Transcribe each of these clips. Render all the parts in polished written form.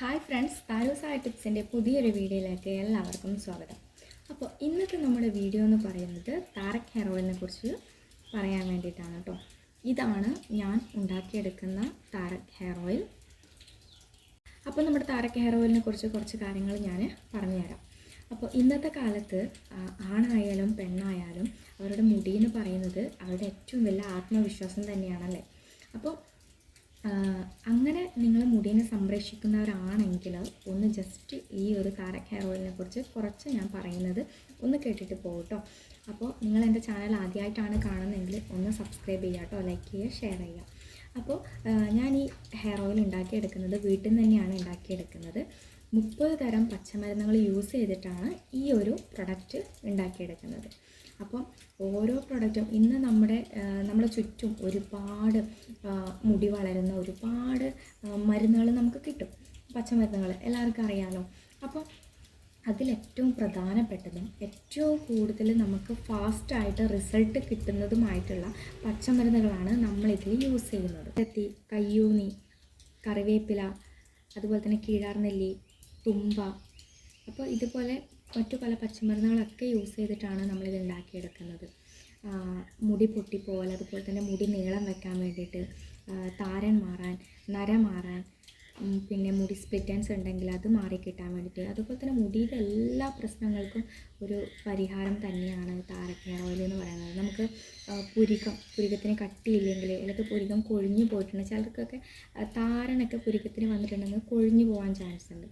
Hi friends, താരൂസായ ടിപ്സിൻ്റെ പുതിയൊരു വീഡിയോയിലേക്ക് എല്ലാവർക്കും സ്വാഗതം. അപ്പോൾ ഇന്നത്തെ നമ്മുടെ വീഡിയോ എന്ന് പറയുന്നത് താരക് ഹെയർ ഓയിലിനെ കുറിച്ച് പറയാൻ വേണ്ടിയിട്ടാണ് കേട്ടോ. ഇതാണ് ഞാൻ ഉണ്ടാക്കിയെടുക്കുന്ന താരക് ഹെയർ ഓയിൽ. അപ്പോൾ നമ്മുടെ താരക് ഹെയർ ഓയിലിനെ കുറിച്ച് കുറച്ച് കാര്യങ്ങൾ ഞാൻ പറഞ്ഞുതരാം. അപ്പോൾ ഇന്നത്തെ കാലത്ത് ആണായാലും പെണ്ണായാലും അവരുടെ മുടി എന്ന് പറയുന്നത് അവരുടെ ഏറ്റവും വലിയ ആത്മവിശ്വാസം തന്നെയാണല്ലേ. അപ്പോൾ അങ്ങനെ നിങ്ങൾ മുടിയെ സംരക്ഷിക്കുന്നവരാണെങ്കിൽ ഒന്ന് ജസ്റ്റ് ഈ ഒരു താരക് ഹെയർ ഓയിലിനെ കുറിച്ച് കുറച്ച് ഞാൻ പറയുന്നത് ഒന്ന് കേട്ടിട്ട് പോകട്ടോ. അപ്പോൾ നിങ്ങൾ എൻ്റെ ചാനൽ ആദ്യമായിട്ടാണ് കാണുന്നതെങ്കിൽ ഒന്ന് സബ്സ്ക്രൈബ് ചെയ്യുക കേട്ടോ, ലൈക്ക് ചെയ്യുക, ഷെയർ ചെയ്യുക. അപ്പോൾ ഞാൻ ഈ ഹെയർ ഓയിൽ ഉണ്ടാക്കിയെടുക്കുന്നത് വീട്ടിൽ നിന്ന് തന്നെയാണ് ഉണ്ടാക്കിയെടുക്കുന്നത്. 30 തരം പച്ചമരുന്നുകൾ യൂസ് ചെയ്തിട്ടാണ് ഈ ഒരു പ്രൊഡക്റ്റ് ഉണ്ടാക്കിയെടുക്കുന്നത്. അപ്പം ഓരോ പ്രൊഡക്റ്റും ഇന്ന് നമ്മുടെ ചുറ്റും ഒരുപാട് മുടി വളരുന്ന ഒരുപാട് മരുന്നുകൾ നമുക്ക് കിട്ടും, പച്ചമരുന്നുകൾ എല്ലാവർക്കും അറിയാമല്ലോ. അപ്പോൾ അതിലേറ്റവും പ്രധാനപ്പെട്ടതും ഏറ്റവും കൂടുതൽ നമുക്ക് ഫാസ്റ്റായിട്ട് റിസൾട്ട് കിട്ടുന്നതുമായിട്ടുള്ള പച്ചമരുന്നുകളാണ് നമ്മളിതിൽ യൂസ് ചെയ്യുന്നത്. കയ്യൂന്നി, കറിവേപ്പില, അതുപോലെ തന്നെ കീഴാർനെല്ലി, തുമ്പ, അപ്പോൾ ഇതുപോലെ മറ്റു പല പച്ചമരുന്നുകളൊക്കെ യൂസ് ചെയ്തിട്ടാണ് നമ്മളിത് ഉണ്ടാക്കിയെടുക്കുന്നത്. മുടി പൊട്ടിപ്പോകൽ, അതുപോലെ തന്നെ മുടി നീളം വെക്കാൻ വേണ്ടിയിട്ട്, താരൻ മാറാൻ, നര മാറാൻ, പിന്നെ മുടി സ്പ്ലിറ്റൻസ് ഉണ്ടെങ്കിൽ അത് മാറിക്കിട്ടാൻ വേണ്ടിയിട്ട്, അതുപോലെ തന്നെ മുടിയുടെ എല്ലാ പ്രശ്നങ്ങൾക്കും ഒരു പരിഹാരം തന്നെയാണ് താരക് ഹെയർ ഓയിൽ എന്ന് പറയുന്നത്. നമുക്ക് പുരികത്തിന് കട്ടിയില്ലെങ്കിൽ, അല്ലെങ്കിൽ പുരികം കൊഴിഞ്ഞു പോയിട്ടുണ്ടെങ്കിൽ, ചിലർക്കൊക്കെ താരനൊക്കെ പുരികത്തിന് വന്നിട്ടുണ്ടെങ്കിൽ കൊഴിഞ്ഞു പോകാൻ ചാൻസ് ഉണ്ട്.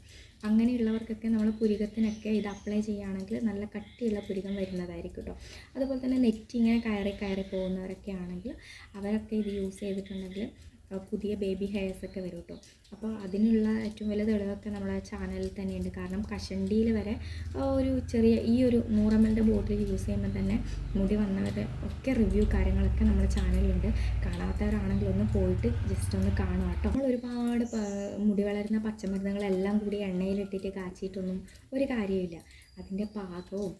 അങ്ങനെയുള്ളവർക്കൊക്കെ നമ്മൾ പുരികത്തിനൊക്കെ ഇത് അപ്ലൈ ചെയ്യുകയാണെങ്കിൽ നല്ല കട്ടിയുള്ള പുരികം വരുന്നതായിരിക്കും കേട്ടോ. അതുപോലെ തന്നെ നെറ്റി ഇങ്ങനെ കയറി പോകുന്നവരൊക്കെ ആണെങ്കിൽ അവരൊക്കെ ഇത് യൂസ് ചെയ്തിട്ടുണ്ടെങ്കിൽ പുതിയ ബേബി ഹെയർസൊക്കെ വരും കേട്ടോ. അപ്പോൾ അതിനുള്ള ഏറ്റവും വലിയ തെളിവൊക്കെ നമ്മുടെ ചാനലിൽ തന്നെയുണ്ട്. കാരണം കഷണ്ടിയിൽ വരെ ഒരു ചെറിയ ഈ ഒരു 100 ml ബോട്ടിൽ യൂസ് ചെയ്യുമ്പോൾ തന്നെ മുടി വന്നവരുടെ ഒക്കെ റിവ്യൂ കാര്യങ്ങളൊക്കെ നമ്മുടെ ചാനലിലുണ്ട്. കാണാത്തവരാണെങ്കിൽ ഒന്ന് പോയിട്ട് ജസ്റ്റ് ഒന്ന് കാണുക കേട്ടോ. നമ്മൾ ഒരുപാട് മുടി വളരുന്ന പച്ചമരുന്നുകളെല്ലാം കൂടി എണ്ണയിലിട്ടിട്ട് കാച്ചിയിട്ടൊന്നും ഒരു കാര്യമില്ല. അതിൻ്റെ പാകവും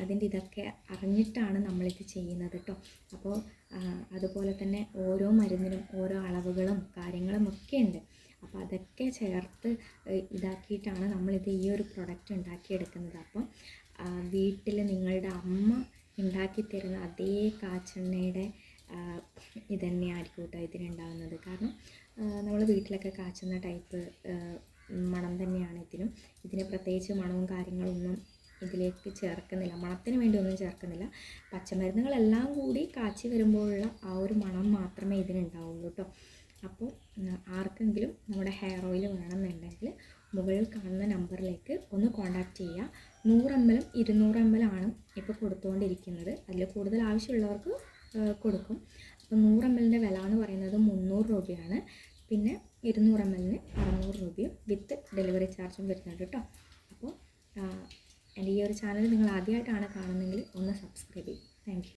അതിൻ്റെ ഇതൊക്കെ അറിഞ്ഞിട്ടാണ് നമ്മളിത് ചെയ്യുന്നത് കേട്ടോ. അപ്പോൾ അതുപോലെ തന്നെ ഓരോ മരുന്നിനും ഓരോ അളവുകളും കാര്യങ്ങളും ഒക്കെ ഉണ്ട്. അപ്പോൾ അതൊക്കെ ചേർത്ത് ഇതാക്കിയിട്ടാണ് നമ്മളിത് ഈ ഒരു പ്രൊഡക്റ്റ് ഉണ്ടാക്കിയെടുക്കുന്നത്. അപ്പം വീട്ടിൽ നിങ്ങളുടെ അമ്മ ഉണ്ടാക്കിത്തരുന്ന അതേ കാച്ചെണ്ണയുടെ ഇതുതന്നെയായിരിക്കും കേട്ടോ ഇതിനുണ്ടാകുന്നത്. കാരണം നമ്മൾ വീട്ടിലൊക്കെ കാച്ചുന്ന ടൈപ്പ് മണം തന്നെയാണ് ഇതിന് പ്രത്യേകിച്ച് മണവും കാര്യങ്ങളൊന്നും ഇതിലേക്ക് ചേർക്കുന്നില്ല, മണത്തിന് വേണ്ടി ഒന്നും ചേർക്കുന്നില്ല. പച്ചമരുന്നുകളെല്ലാം കൂടി കാച്ചി വരുമ്പോഴുള്ള ആ ഒരു മണം മാത്രമേ ഇതിനുണ്ടാവുള്ളൂ കേട്ടോ. അപ്പോൾ ആർക്കെങ്കിലും നമ്മുടെ ഹെയർ ഓയിൽ വേണമെന്നുണ്ടെങ്കിൽ മുകളിൽ കാണുന്ന നമ്പറിലേക്ക് ഒന്ന് കോൺടാക്റ്റ് ചെയ്യുക. 100 ml 200 ml ആണ് ഇപ്പോൾ കൊടുത്തുകൊണ്ടിരിക്കുന്നത്. അതിൽ കൂടുതൽ ആവശ്യമുള്ളവർക്ക് കൊടുക്കും. അപ്പോൾ 100 ml വില എന്ന് പറയുന്നത് 300 രൂപയാണ്. പിന്നെ 200 ml 600 രൂപയും വിത്ത് ഡെലിവറി ചാർജും വരുന്നുണ്ട് കേട്ടോ. അപ്പോൾ എൻ്റെ ഈ ഒരു ചാനൽ നിങ്ങൾ ആദ്യമായിട്ടാണ് കാണുന്നതെങ്കിൽ ഒന്ന് സബ്സ്ക്രൈബ് ചെയ്യും. Thank you.